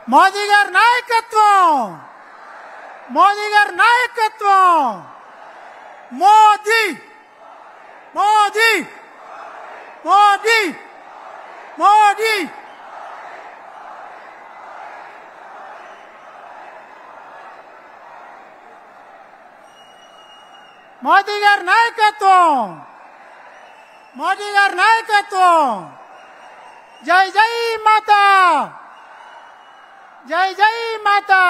మోదీ గారి నాయకత్వం, మోదీ గారి నాయకత్వం, మోదీ మోదీ మోదీ మోదీ. మోదీ గారి నాయకత్వం, మోదీ గారి నాయకత్వం. జై జై మాతా, జై జై మాతా,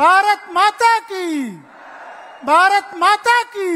భారత్ మాతా की, భారత్ మాతా की.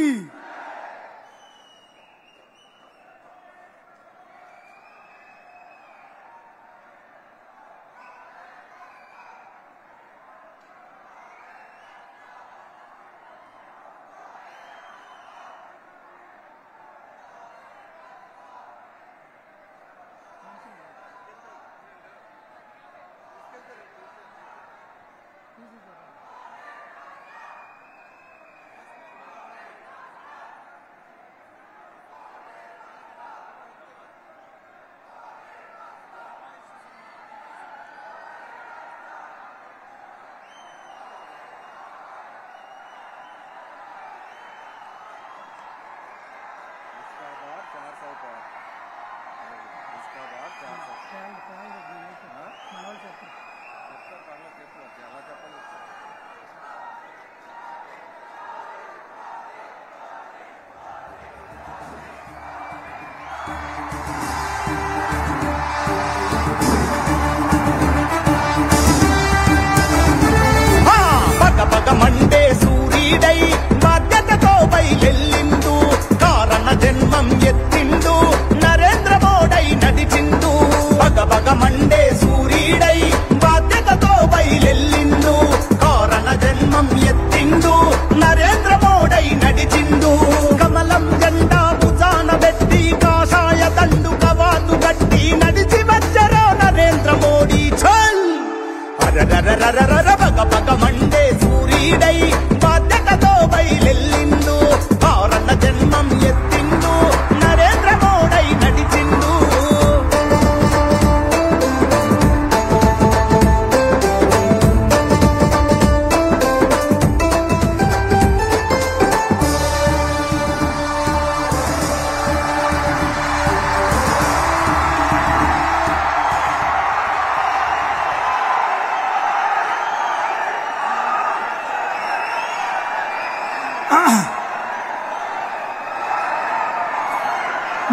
మండే సూర్యుడై బాధ్యతతో బయలెల్లిండు, కారణ జన్మం ఎత్తిండు, నరేంద్ర మోడీ నడిచిండు. బగ మండే సూర్యుడై బాధ్యతతో బయలెల్లిండు, కారణ జన్మం ఎత్తిండు, నరేంద్ర మోడీ నడిచిండు. కమలం జెండా భుజాన పెట్టి కాషాయ దండు కవాతు కట్టి నడిచి వచ్చరో నరేంద్ర మోడీ. చల్ అరరరరరర బగ మండే సూర్యుడై బాధ్యతతో బయలెల్లిండు, కారణ జన్మం ఎత్తిండు, నరేంద్ర మోడీ నడిచిండు.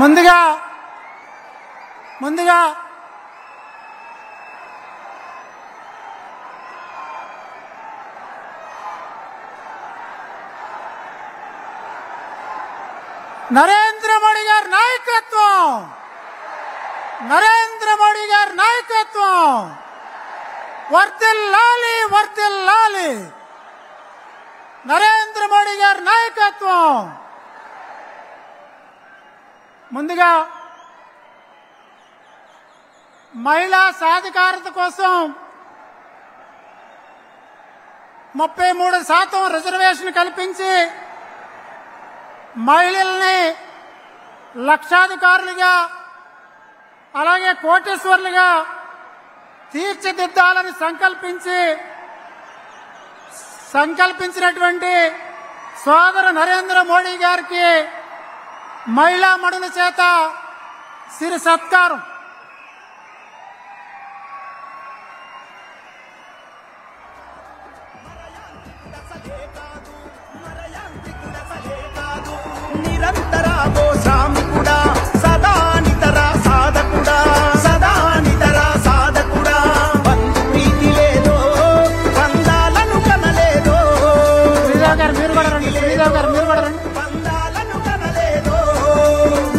ముందుగా నరేంద్ర మోడీ గారి నాయకత్వం, నరేంద్ర మోడీ గారి నాయకత్వం వర్ధిల్లాలి, వర్ధిల్లాలి. నరేంద్ర మోడీ గారి నాయకత్వం. ముందుగా మహిళా సాధికారత కోసం 33% రిజర్వేషన్ కల్పించి మహిళల్ని లక్షాధికారులుగా అలాగే కోటీశ్వరులుగా తీర్చిదిద్దాలని సంకల్పించినటువంటి సోదరు నరేంద్ర మోడీ గారికి మహిళా మడుల చేత సిరి సత్కారం. నిరంతరాగో శ్రామికుడా, సదా నితర సాధకుడా, సదా నితర సాధకుడా. బంధు ప్రీతి లేదో, బంధాలను కనలేదో, బంధాలను కనలేదో.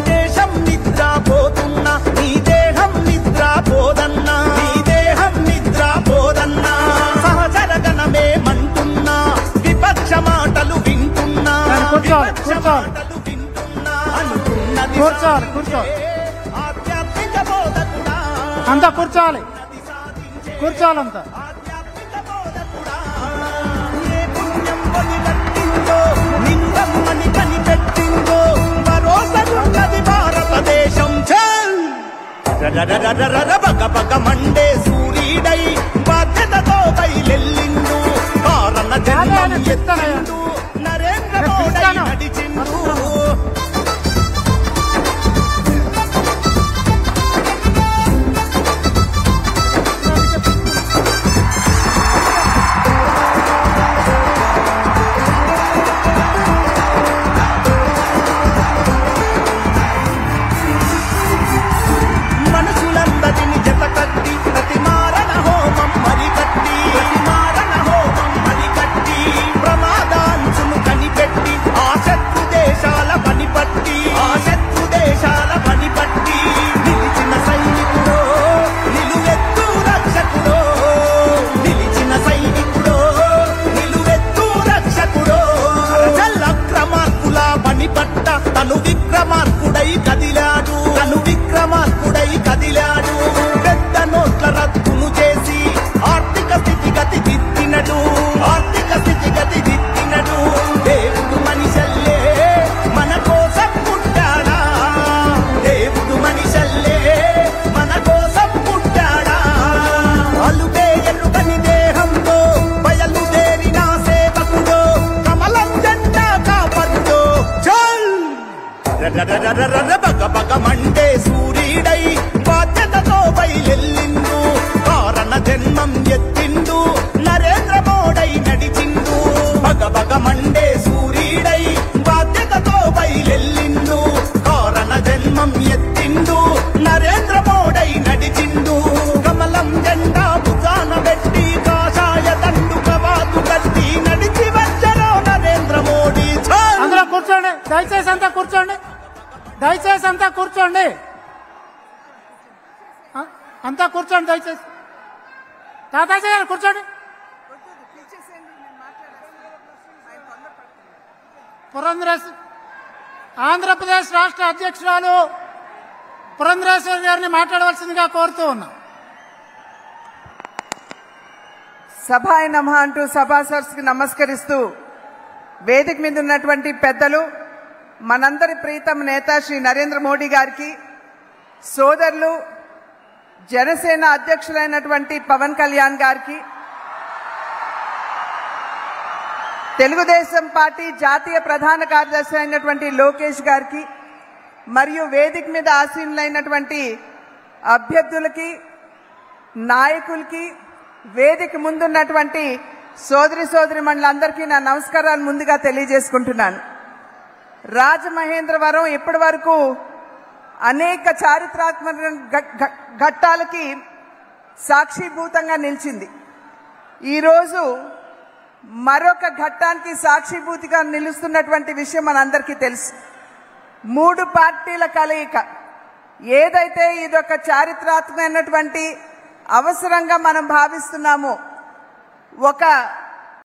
దేశం నిద్రపోతున్నా, నీ దేహం నిద్రపోదన్నా, నీ దేహం నిద్రపోదన్నా. సహచరగణమే మంటున్నా, విపక్ష మాటలు వింటున్నా, విపక్ష మాటలు వింటున్నా. అనుకున్నది ఆధ్యాత్మిక బోధకుడా, అంతా కూర్చోవాలి, కూర్చోవాలంతా. ఆధ్యాత్మిక బోధకుడా. ఏ పుణ్యం వదిలట్టిందో, నిందమ్మని కనిపెట్టిందో, భరోసగున్నది భారతదేశం. చల్ బగ మండే సూర్యుడు బయలెల్లిండు కారణ జన్మం ఎత్తిండు నరేంద్ర మోడీ నడిచిండు తను విక్రమార్కుడై కదిలాడు పెద్ద నోట్ల రద్దును చేసి ఆర్థిక స్థితిగతి దిద్దినడు దేవుడు మనిషల్లే మన కోసం పుట్టాడా దేవుడు మనిషల్లే మన కోసం పుట్టాడా అలుపే ఎరుగని దేహంతో బయలుదేరిన సేవకుడు కమలం జెండా కాపరుడు బగబగమంటే సూర్యుడై బాధ్యతతో బయలెల్లిండు కారణ జన్మం ఎత్తిండు నరేంద్ర మోడీ నడిచిండు బగబగమండే సూర్యుడై బాధ్యతతో బయలెల్లిండు కారణ జన్మం ఎత్తిండు నరేంద్ర మోడీ నడిచిండు కమలం జెండా భుజాన పెట్టి కాషాయ దండు కవాతు కట్టి నడిచి వచ్చారో నరేంద్ర మోడీ. అందరూ కూర్చోండి, దయచేసి అంతా కూర్చోండి, దయచేసి అంతా కూర్చోండి, అంతా కూర్చోండి దయచేసి. తాతాజీ గారు కూర్చోండి. ఆంధ్రప్రదేశ్ రాష్ట్ర అధ్యక్షురాలు పురంధరేశ్వరి గారిని మాట్లాడవలసిందిగా కోరుతూ ఉన్నా. సభాయ నమః అంటూ సభాసర్స్కి నమస్కరిస్తూ వేదిక మీద ఉన్నటువంటి పెద్దలు, మనందరి ప్రీతం నేత శ్రీ నరేంద్ర మోడీ గారికి, సోదరులు జనసేన అధ్యక్షులైనటువంటి పవన్ కళ్యాణ్ గారికి, తెలుగుదేశం పార్టీ జాతీయ ప్రధాన కార్యదర్శి అయినటువంటి లోకేష్ గారికి, మరియు వేదిక మీద ఆసీనులైనటువంటి అభ్యర్థులకి, నాయకులకి, వేదిక ముందున్నటువంటి సోదరిమణులందరికీ నా నమస్కారాలు ముందుగా తెలియజేసుకుంటున్నాను. రాజమహేంద్రవరం ఇప్పటి వరకు అనేక చారిత్రాత్మక ఘట్టాలకి సాక్షిభూతంగా నిలిచింది. ఈరోజు మరొక ఘట్టానికి సాక్షిభూతిగా నిలుస్తున్నటువంటి విషయం మనందరికీ తెలుసు. 3 పార్టీల కలయిక ఏదైతే ఇదొక చారిత్రాత్మకమైనటువంటి అవసరంగా మనం భావిస్తున్నామో, ఒక